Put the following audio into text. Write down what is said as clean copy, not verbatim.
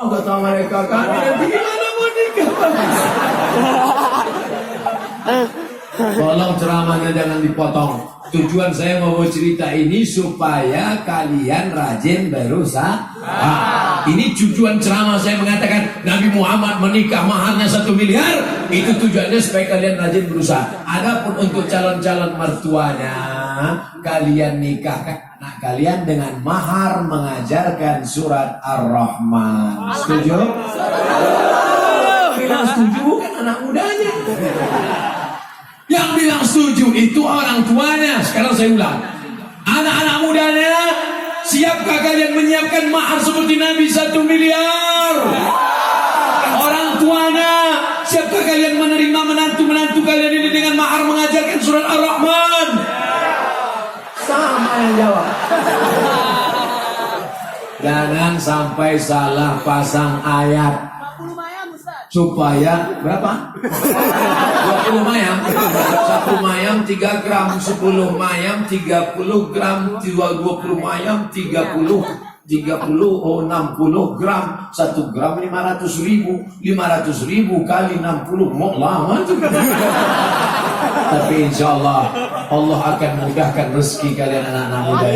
kata mereka, kami nanti gimana mau nikah? Tolong ceramahnya jangan dipotong. Tujuan saya mau cerita ini supaya kalian rajin berusaha. Ini tujuan ceramah saya mengatakan Nabi Muhammad menikah maharnya 1 miliar. Itu tujuannya supaya kalian rajin berusaha. Adapun untuk calon-calon mertuanya, kalian nikahkan anak kalian dengan mahar mengajarkan surat Ar-Rahman. Setuju? Bilang setuju bukan anak mudanya. Yang bilang setuju itu orang tuanya. Sekarang saya ulang. Anak-anak mudanya, siapkah kalian menyiapkan mahar seperti Nabi 1 miliar? Orang tuanya, siapkah kalian menerima menantu-menantu kalian ini dengan mahar mengajarkan surat Ar-Rahman? Sama yang jawab. Jangan sampai salah pasang ayat. Supaya berapa? 20 mayam. 1 mayam 3 gram, 10 mayam 30 gram, 20 mayam 30 60 gram. 1 gram 500.000. 500.000 kali 60 mau lama juga. Tapi insya Allah Allah akan mudahkan rezeki kalian anak-anak muda.